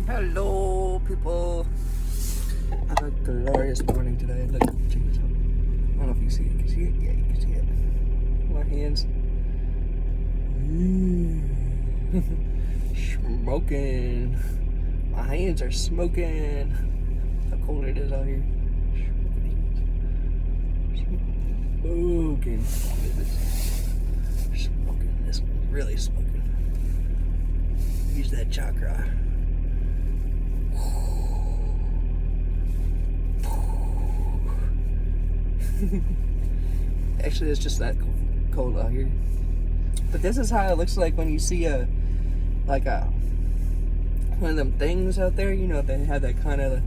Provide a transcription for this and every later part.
Hello, people. Have a glorious morning today. Look, check this out. I don't know if you see it. Can you see it? Yeah, you can see it. My hands. Smoking. My hands are smoking. How cold it is out here. Smoking. Smoking. This one's really smoking. Use that chakra. Actually, it's just that cold out here. But this is how it looks like when you see one of them things out there. You know, they have that kind of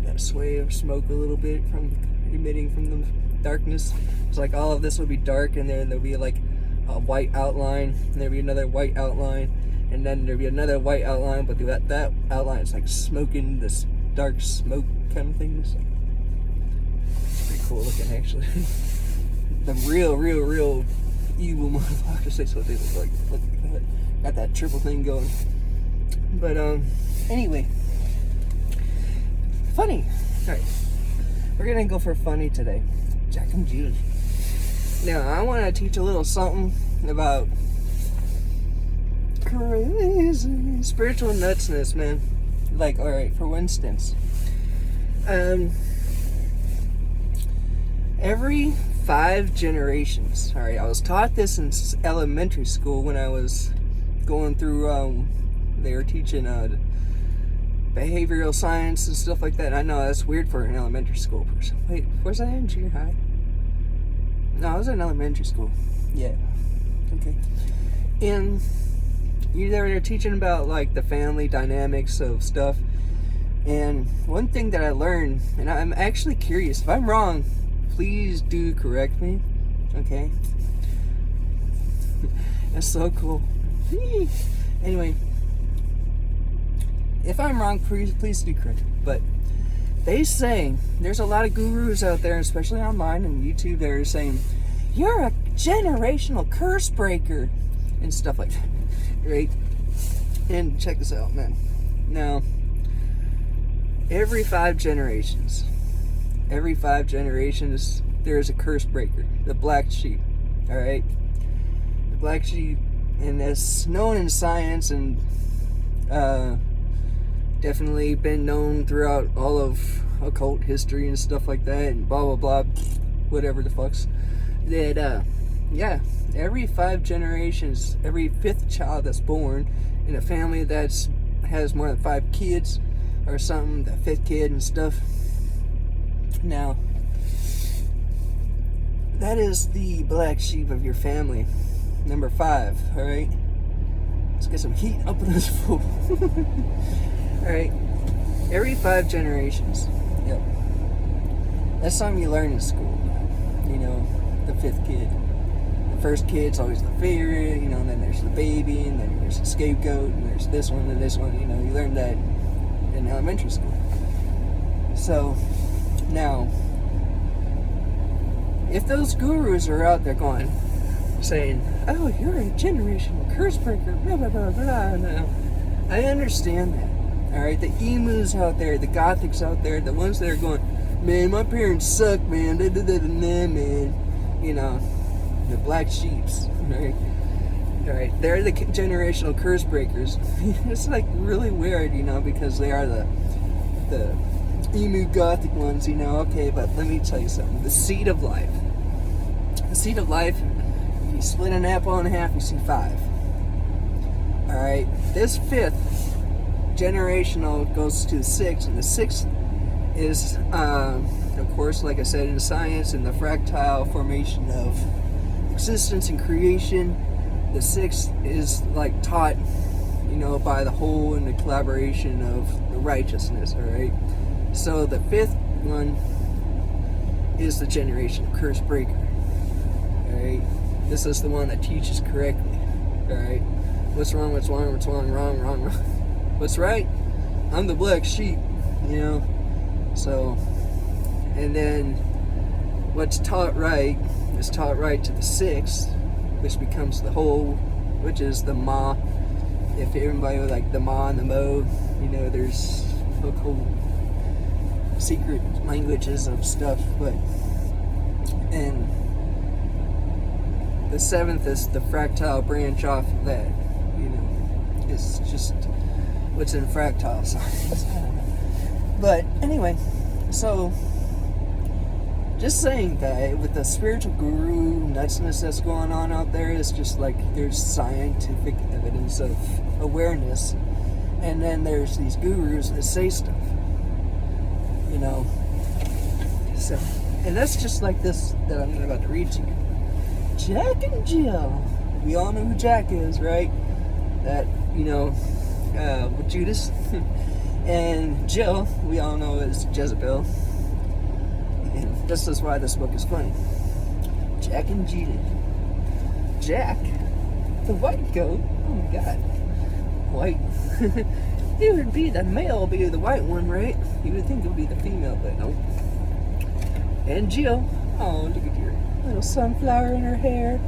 that sway of smoke a little bit from emitting from the darkness. It's like all of this will be dark, and then there'll be like a white outline, and there'll be another white outline, and then there'll be another white outline. But that outline is like smoking, this dark smoke kind of thing. So it's pretty cool looking, actually. The real evil motherfuckers, that's what they look like. Look at that. Got that triple thing going. But anyway, funny. All right, we're gonna go for funny today. Jack and Judy. Now I want to teach a little something about crazy spiritual nutsness, man. Like, all right, for instance, every 5 generations. All right, I was taught this in elementary school when I was going through. They were teaching behavioral science and stuff like that. I know that's weird for an elementary school person. Wait, was I in junior high? No, I was in elementary school. Yeah. Okay. And they were teaching about like the family dynamics of stuff. And one thing that I learned, and I'm actually curious, if I'm wrong, please do correct me. Okay. That's so cool. Anyway, if I'm wrong, please do correct me. But they say there's a lot of gurus out there, especially online and YouTube, that are saying you're a generational curse breaker and stuff like that, right? And check this out, man. Now, every 5 generations, there is a curse breaker, the black sheep. All right, the black sheep, and that's known in science and definitely been known throughout all of occult history and stuff like that, and blah blah blah, whatever the fucks. That yeah, every 5 generations, every 5th child that's born in a family that's has more than 5 kids or something, the 5th kid and stuff. Now, that is the black sheep of your family, number 5. All right, let's get some heat up in this fool. All right, every 5 generations. Yep, that's something you learn in school. You know, the 5th kid. The first kid's always the favorite. You know, and then there's the baby, and then there's the scapegoat, and there's this one and this one. You know, you learn that in elementary school. So now, if those gurus are out there saying, "Oh, you're a generational curse breaker," blah blah blah blah. Now, I understand that. All right, the emus out there, the gothics out there, the ones that are going, "Man, my parents suck, man. Man." You know, the black sheeps. All right, they're the generational curse breakers. It's like really weird, you know, because they are the emu gothic ones, you know. Okay, but let me tell you something. The seed of life. The seed of life. You split an apple in half, you see 5. All right, this 5th generational goes to the 6th, and the 6th is, of course, like I said, in science, in the fractile formation of existence and creation. The 6th is like taught, you know, by the whole and the collaboration of the righteousness. All right, so the 5th one is the generational curse breaker. All right, this is the one that teaches correctly. All right, what's wrong? Wrong. What's right? I'm the black sheep, you know. So, and then what's taught right is taught right to the 6th, which becomes the whole, which is the Ma, if everybody was like the Ma and the Mo, you know, there's local secret languages of stuff, but and the seventh is the fractile branch off of that. You know, it's just what's in fractile science. But anyway, so just saying that with the spiritual guru nutsness that's going on out there, it's just like there's scientific evidence of awareness, and then there's these gurus that say stuff, you know. So, and that's just like this that I'm about to read to you. Jack and Jill. We all know who Jack is, right? That, you know, with Judas. And Jill, we all know is Jezebel. And this is why this book is funny. Jack and Jill. Jack, the white goat. Oh my god. White. He would be the male, be the white one, right? You would think it would be the female, but no. And Jill. Oh, look at your little sunflower in her hair.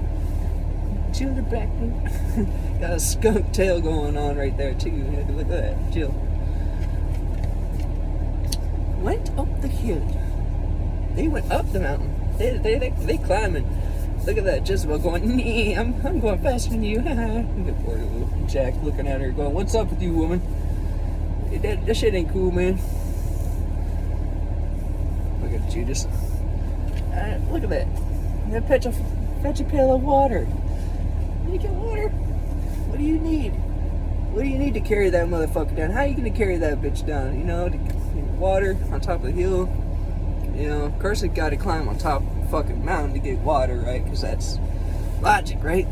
Jill the black one. Got a skunk tail going on right there too. Look at that, Jill. Went up the hill. They went up the mountain. They climbing. Look at that Jezebel going, nee, I'm going faster than you. Good poor little Jack looking at her going, what's up with you, woman? That shit ain't cool, man. Look at Judas. Look at that. Fetch a pail of water. You get water? What do you need? What do you need to carry that motherfucker down? How are you going to carry that bitch down? You know, water on top of the hill. You know, of course, you got to climb on top of the fucking mountain to get water, right? Because that's logic, right?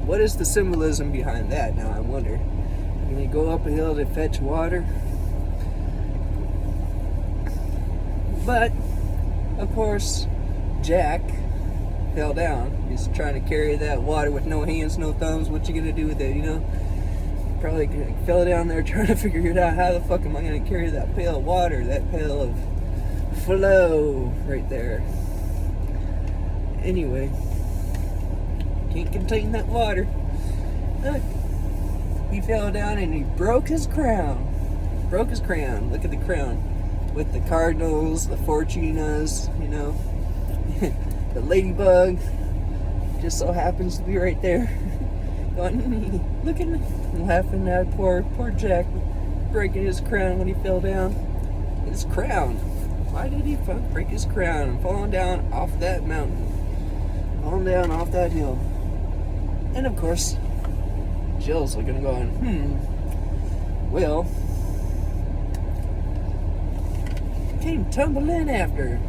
What is the symbolism behind that? Now I wonder. When you go up a hill to fetch water. But, of course, Jack fell down. He's trying to carry that water with no hands, no thumbs. What you gonna do with it, you know? Probably fell down there trying to figure it out. How the fuck am I gonna carry that pail of water, that pail of flow right there? Anyway, can't contain that water. Look, he fell down and he broke his crown. Broke his crown. Look at the crown. With the cardinals, the fortunas, you know, the ladybug just so happens to be right there. Going, looking, laughing at poor Jack breaking his crown when he fell down. His crown. Why did he break his crown and falling down off that mountain? Falling down off that hill. And of course, Jill's looking and going, well, came tumbling after.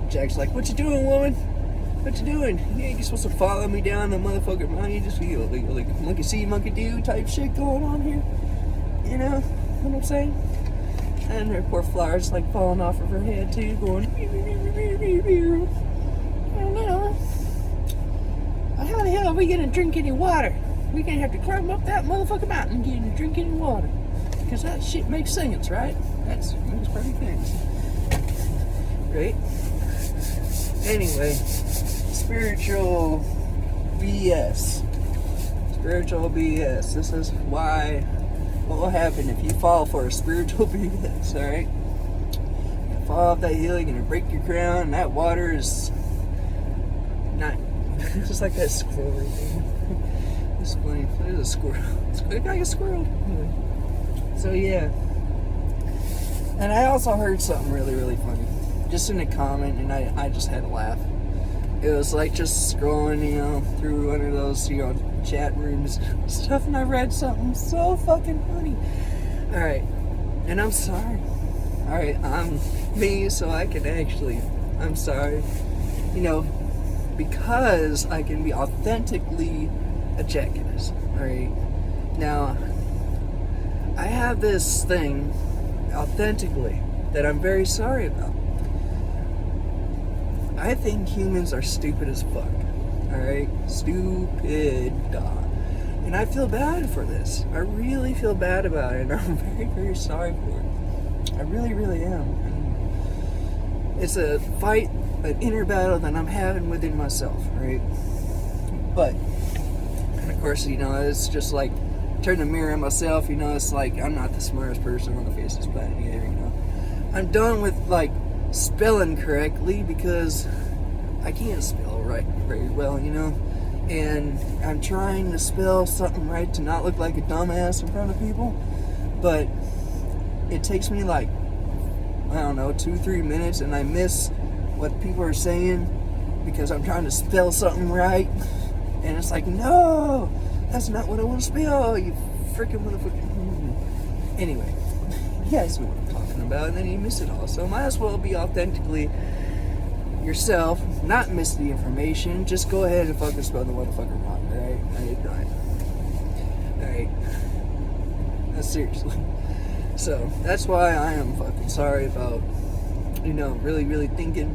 Jack's like, what you doing, woman? What you doing? You ain't supposed to follow me down the motherfucking mountain. You just feel like monkey see, monkey do type shit going on here. You know what I'm saying? And her poor flower's like falling off of her head too, going. Oh no! How the hell are we gonna drink any water? We're gonna have to climb up that motherfucking mountain and drink any water. Because that shit makes sense, right? That makes perfect sense. Right? Anyway, spiritual BS. Spiritual BS. This is why, what will happen if you fall for a spiritual BS, alright? You fall off that hill, you're gonna break your crown, and that water is not, it's just like that squirrel right there. It's funny, there's a squirrel. It's like a squirrel. So yeah. And I also heard something really, really funny. Just in a comment, and I just had to laugh. It was like just scrolling, you know, through one of those, you know, chat rooms and stuff, and I read something so fucking funny. Alright, and I'm sorry. Alright, I'm me, so I can actually, I'm sorry. You know, because I can be authentically a jackass. Alright, now, I have this thing, authentically, that I'm very sorry about. I think humans are stupid as fuck. Alright? Stupid. And I feel bad for this. I really feel bad about it, and I'm very, very sorry for it. I really, really am. And it's a fight, an inner battle that I'm having within myself, right? But, and of course, it's just like, turn the mirror on myself, it's like, I'm not the smartest person on the face of this planet either, I'm done with, like, spelling correctly, because I can't spell right very well, and I'm trying to spell something right to not look like a dumbass in front of people, but it takes me like, I don't know, 2-3 minutes, and I miss what people are saying because I'm trying to spell something right, and it's like, no, that's not what I want to spell, you freaking motherfucker. Anyway, you guys know what I'm talking about, and then you miss it all, so might as well be authentically yourself, not miss the information. Just go ahead and fucking spell the motherfucker wrong, alright? Seriously. So, that's why I am fucking sorry about, really, really thinking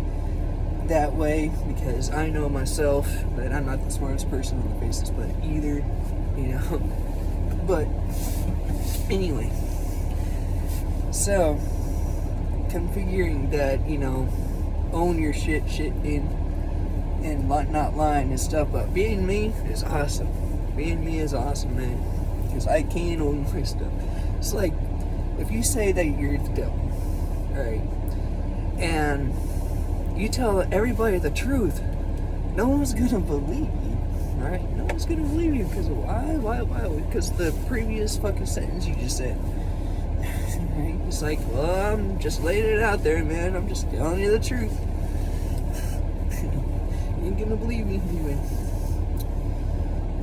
that way, because I know myself that I'm not the smartest person on the face of this planet either, But, anyway. So, configuring that, own your shit in, and not lying and stuff, but being me is awesome. Being me is awesome, man, because I can own my stuff. It's like, if you say that you're the devil, right, and you tell everybody the truth, no one's gonna believe you, right? No one's gonna believe you, because why? Because the previous fucking sentence you just said. Right? It's like, well, I'm just laying it out there, man. I'm just telling you the truth. You ain't gonna believe me anyway.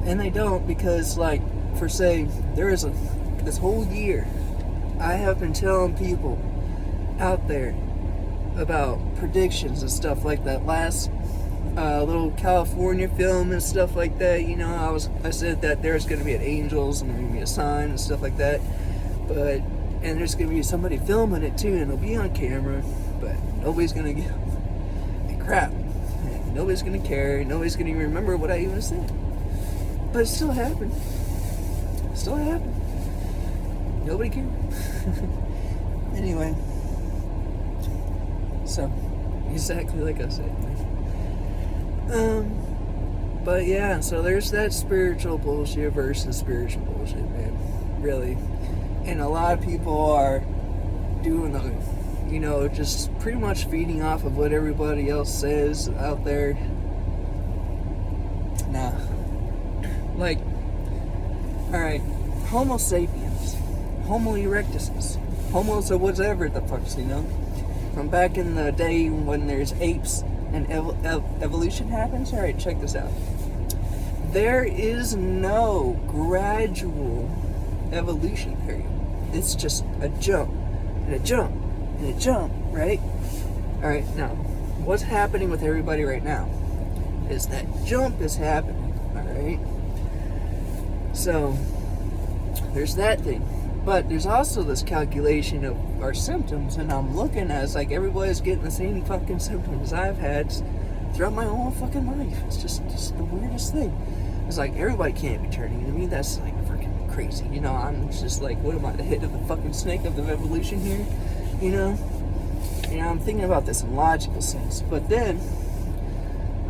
And they don't, because, like, for say, this whole year, I have been telling people out there about predictions and stuff like that. Last little California film and stuff like that, I said that there's gonna be an angels and there's gonna be a sign and stuff like that, and there's going to be somebody filming it too, and it'll be on camera, but nobody's going to give a crap. Nobody's going to care. Nobody's going to even remember what I even said. But it still happened. Nobody cared. Anyway. So, exactly like I said. But yeah, so there's that spiritual bullshit versus spiritual bullshit, man. Really. And a lot of people are doing just pretty much feeding off of what everybody else says out there. Nah. Like, alright, Homo sapiens, Homo erectus, Homo so whatever the fuck's, from back in the day when there's apes and evolution happens. Alright, check this out. There is no gradual evolution period. It's just a jump and a jump and a jump, right? Alright, now, what's happening with everybody right now is that jump is happening, alright? So, there's that thing. But there's also this calculation of our symptoms, and I'm looking at it's like everybody's getting the same fucking symptoms I've had throughout my whole fucking life. It's just the weirdest thing. It's like everybody can't be turning into me. That's like freaking crazy. I'm just like, what am I, the head of the fucking snake of the evolution here? I'm thinking about this in logical sense. But then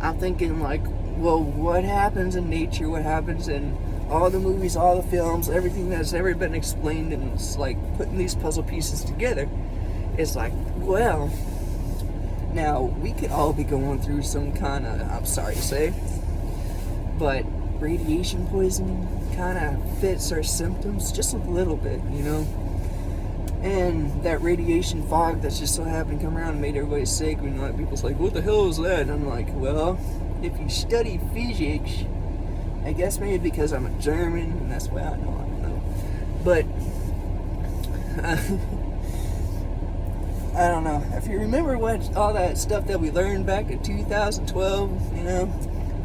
I'm thinking like, well, what happens in nature? What happens in all the movies, all the films, everything that's ever been explained, and it's like putting these puzzle pieces together. It's like, well, now we could all be going through some kind of, I'm sorry to say, but radiation poisoning kind of fits our symptoms just a little bit, and that radiation fog that's just so happened to come around and made everybody sick. People's like, what the hell is that? And I'm like, well, if you study physics, I guess maybe because I'm a German, and that's why I don't know. But, I don't know. If you remember all that stuff that we learned back in 2012,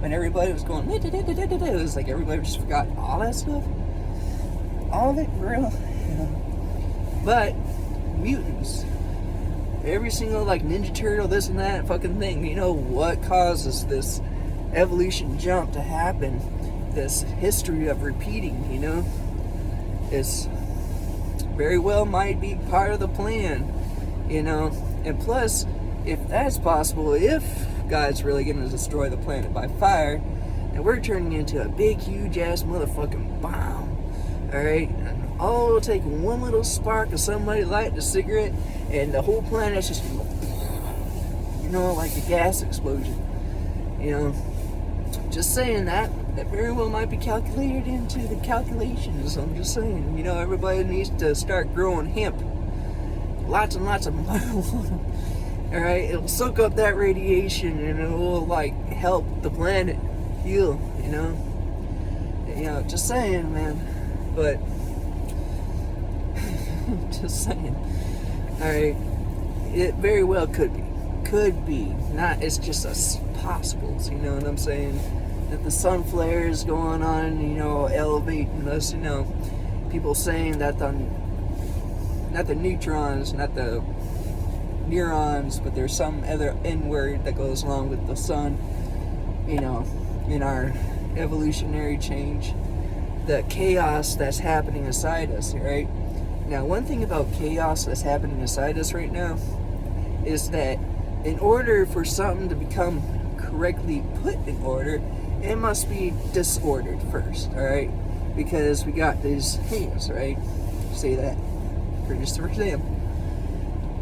when everybody was going, it was like everybody just forgot all that stuff. All of it, for real. But, mutants. Every single, like, Ninja Turtle, this and that fucking thing. What causes this evolution jump to happen? This history of repeating, it's very well might be part of the plan, and plus, if that's possible, if God's really going to destroy the planet by fire, and we're turning into a big, huge ass motherfucking bomb. Alright? All it'll take one little spark of somebody lighting a cigarette, and the whole planet's just, you know, like a gas explosion. You know, just saying that very well might be calculated into the calculations. I'm just saying, you know, everybody needs to start growing hemp. Lots and lots of marijuana. Alright, it'll soak up that radiation and it will, like, help the planet heal, you know? You know, just saying, man. But, just saying. Alright, it very well could be. Could be. Not, it's just a possibles, you know what I'm saying? That the sun flares going on, you know, elevating us, you know. People saying that not the neutrons, not the neurons, but there's some other N-word that goes along with the sun, you know, in our evolutionary change. The chaos that's happening inside us, right? Now, one thing about chaos that's happening inside us right now is that in order for something to become correctly put in order, it must be disordered first, alright? Because we got these hands, right? Say that. For example,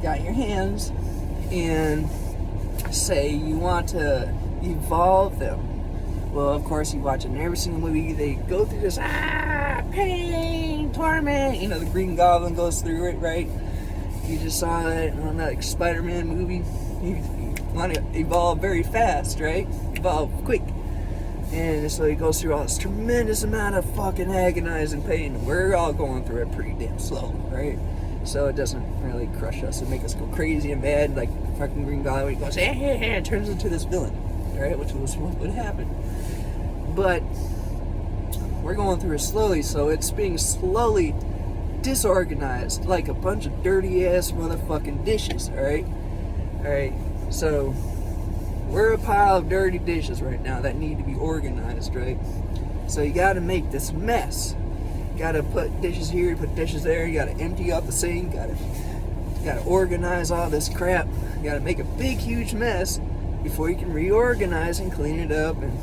got your hands, and say you want to evolve them. Well, of course, you watch in every single movie, they go through this, pain, torment. You know, the Green Goblin goes through it, right? You just saw that on that Spider-Man movie. You want to evolve very fast, right? Evolve quick. And so he goes through all this tremendous amount of fucking agonizing pain. We're all going through it pretty damn slowly, right? So it doesn't really crush us and make us go crazy and mad like fucking Green Goblin. He goes, and turns into this villain, right? Which was what would happen. But we're going through it slowly, so it's being slowly disorganized like a bunch of dirty ass motherfucking dishes, alright? Alright, so we're a pile of dirty dishes right now that need to be organized, right? So you gotta make this mess. You gotta put dishes here, put dishes there, you gotta empty out the sink, you gotta organize all this crap. You gotta make a big huge mess before you can reorganize and clean it up. And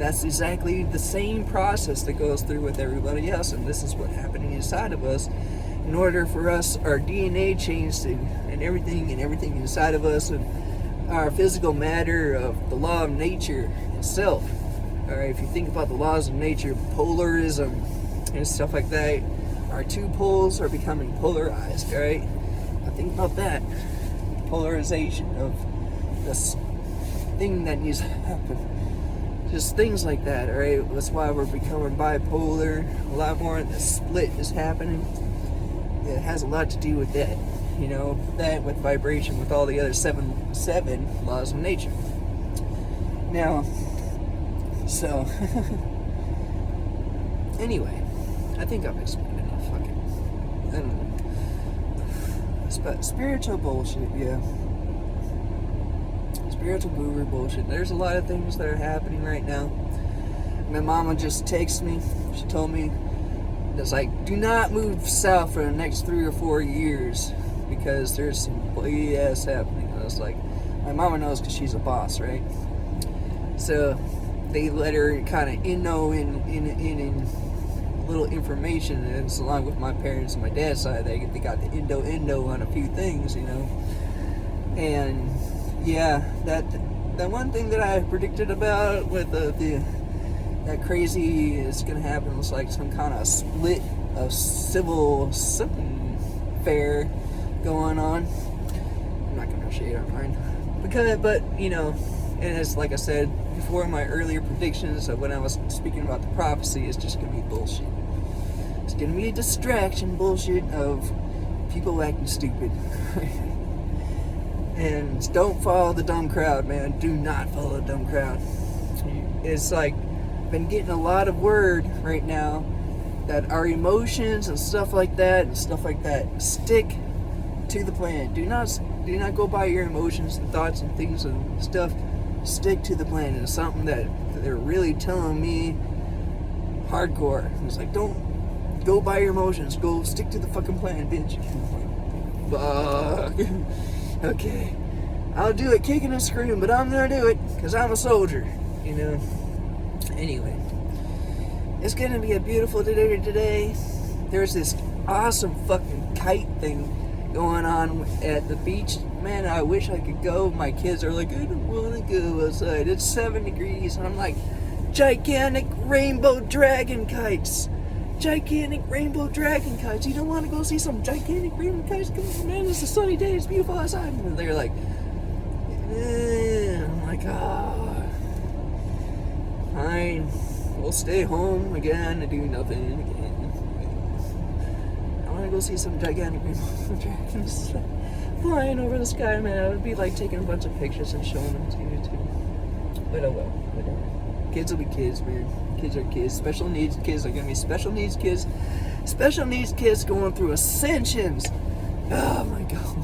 that's exactly the same process that goes through with everybody else, and this is what's happening inside of us. In order for us, our DNA changed and everything inside of us, and our physical matter of the law of nature itself. Alright, if you think about the laws of nature, polarism and stuff like that, our two poles are becoming polarized, alright? Now think about that. Polarization of this thing that needs to happen. Just things like that, alright? That's why we're becoming bipolar. A lot more of the split is happening. It has a lot to do with that. You know, that with vibration, with all the other seven laws of nature. Now, so, anyway, I think I've explained enough. Fuck it. I don't know. Spiritual bullshit, yeah. Spiritual guru bullshit. There's a lot of things that are happening right now. My mama just texted me. She told me, it's like, do not move south for the next 3 or 4 years because there's some BS happening. I was like, my mama knows because she's a boss, right? So they let her kind of in little information, and it's along with my parents and my dad's side. They got the indo on a few things, you know. And yeah, that one thing that I predicted about with that crazy is gonna happen was like some kind of split of civil something fair going on. I'm not gonna shade on mine but you know, and it's like I said before, my earlier predictions of when I was speaking about the prophecy, is just gonna be bullshit. It's gonna be a distraction bullshit of people acting stupid. And don't follow the dumb crowd, man. Do not follow the dumb crowd. It's like, been getting a lot of word right now that our emotions and stuff like that stick to the plan. Do not go by your emotions and thoughts and things and stuff. Stick to the plan. It's something that they're really telling me hardcore. It's like, don't go by your emotions. Go stick to the fucking plan, bitch. Fuck. Okay, I'll do it kicking and screaming, but I'm gonna do it because I'm a soldier, you know. Anyway, it's gonna be a beautiful day today. There's this awesome fucking kite thing going on at the beach. Man, I wish I could go. My kids are like, I don't want to go outside. It's 7 degrees. And I'm like, gigantic rainbow dragon kites. Gigantic rainbow dragon kites. You don't want to go see some gigantic rainbow kites? Come on, man. It's a sunny day. It's beautiful outside. And they're like, I'm like, fine. We'll stay home again and do nothing again. I want to go see some gigantic rainbow dragons flying over the sky, man. It would be like taking a bunch of pictures and showing them to you too. But oh well, whatever. Kids will be kids, man. Kids are kids. Special needs kids are gonna be special needs kids. Special needs kids going through ascensions. Oh my god.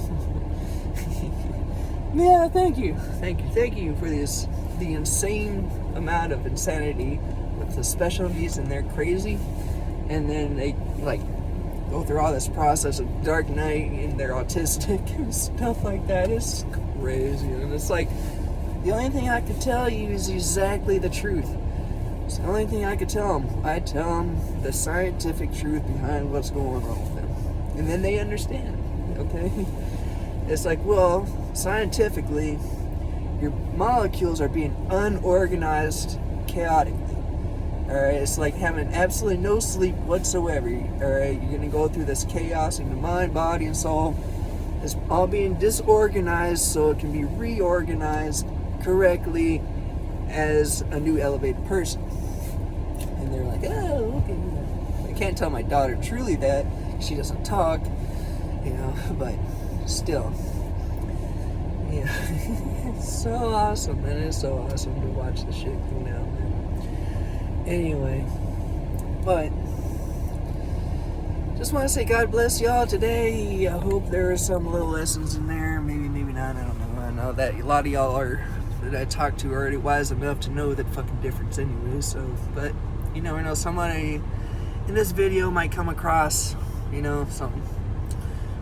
Yeah, thank you for this, the insane amount of insanity with the special needs, and they're crazy, and then they like go through all this process of dark night and they're autistic and stuff like that. It's crazy, and it's like the only thing I could tell you is exactly the truth. It's the only thing I could tell them. I tell them the scientific truth behind what's going on with them, and then they understand. Okay, it's like, well, scientifically, your molecules are being unorganized chaotically. Alright, it's like having absolutely no sleep whatsoever. Alright, you're gonna go through this chaos in the mind, body, and soul. It's all being disorganized so it can be reorganized correctly as a new elevated person. And they're like, oh, okay. I can't tell my daughter truly that. She doesn't talk, but still. Yeah. It's so awesome, man. It's so awesome to watch the shit go down, man. Anyway, but just want to say God bless y'all today. I hope there are some little lessons in there. Maybe not. I don't know. I know that a lot of y'all that I talked to are already wise enough to know that fucking difference anyway. So, but you never know. Somebody in this video might come across, something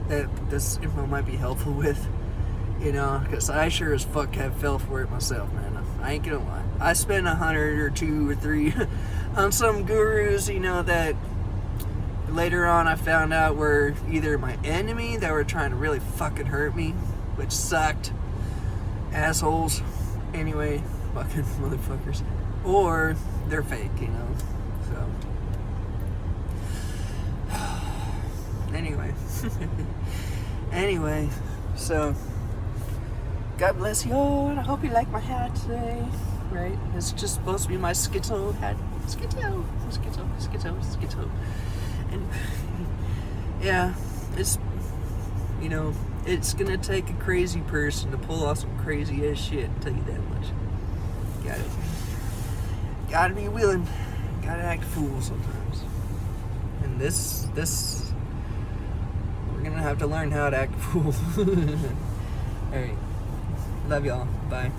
that this info might be helpful with. Because I sure as fuck have fell for it myself, man. I ain't gonna lie. I spent 100 or 2 or 3 on some gurus, that later on I found out were either my enemy that were trying to really fucking hurt me, which sucked. Assholes. Anyway, fucking motherfuckers. Or they're fake, So. Anyway, so. God bless you all, and I hope you like my hat today. Right? It's just supposed to be my Skittle hat. Skittle. And yeah, it's it's gonna take a crazy person to pull off some crazy ass shit. I'll tell you that much. Gotta be willing. Gotta act a fool sometimes. And this we're gonna have to learn how to act a fool. All right. Love y'all. Bye.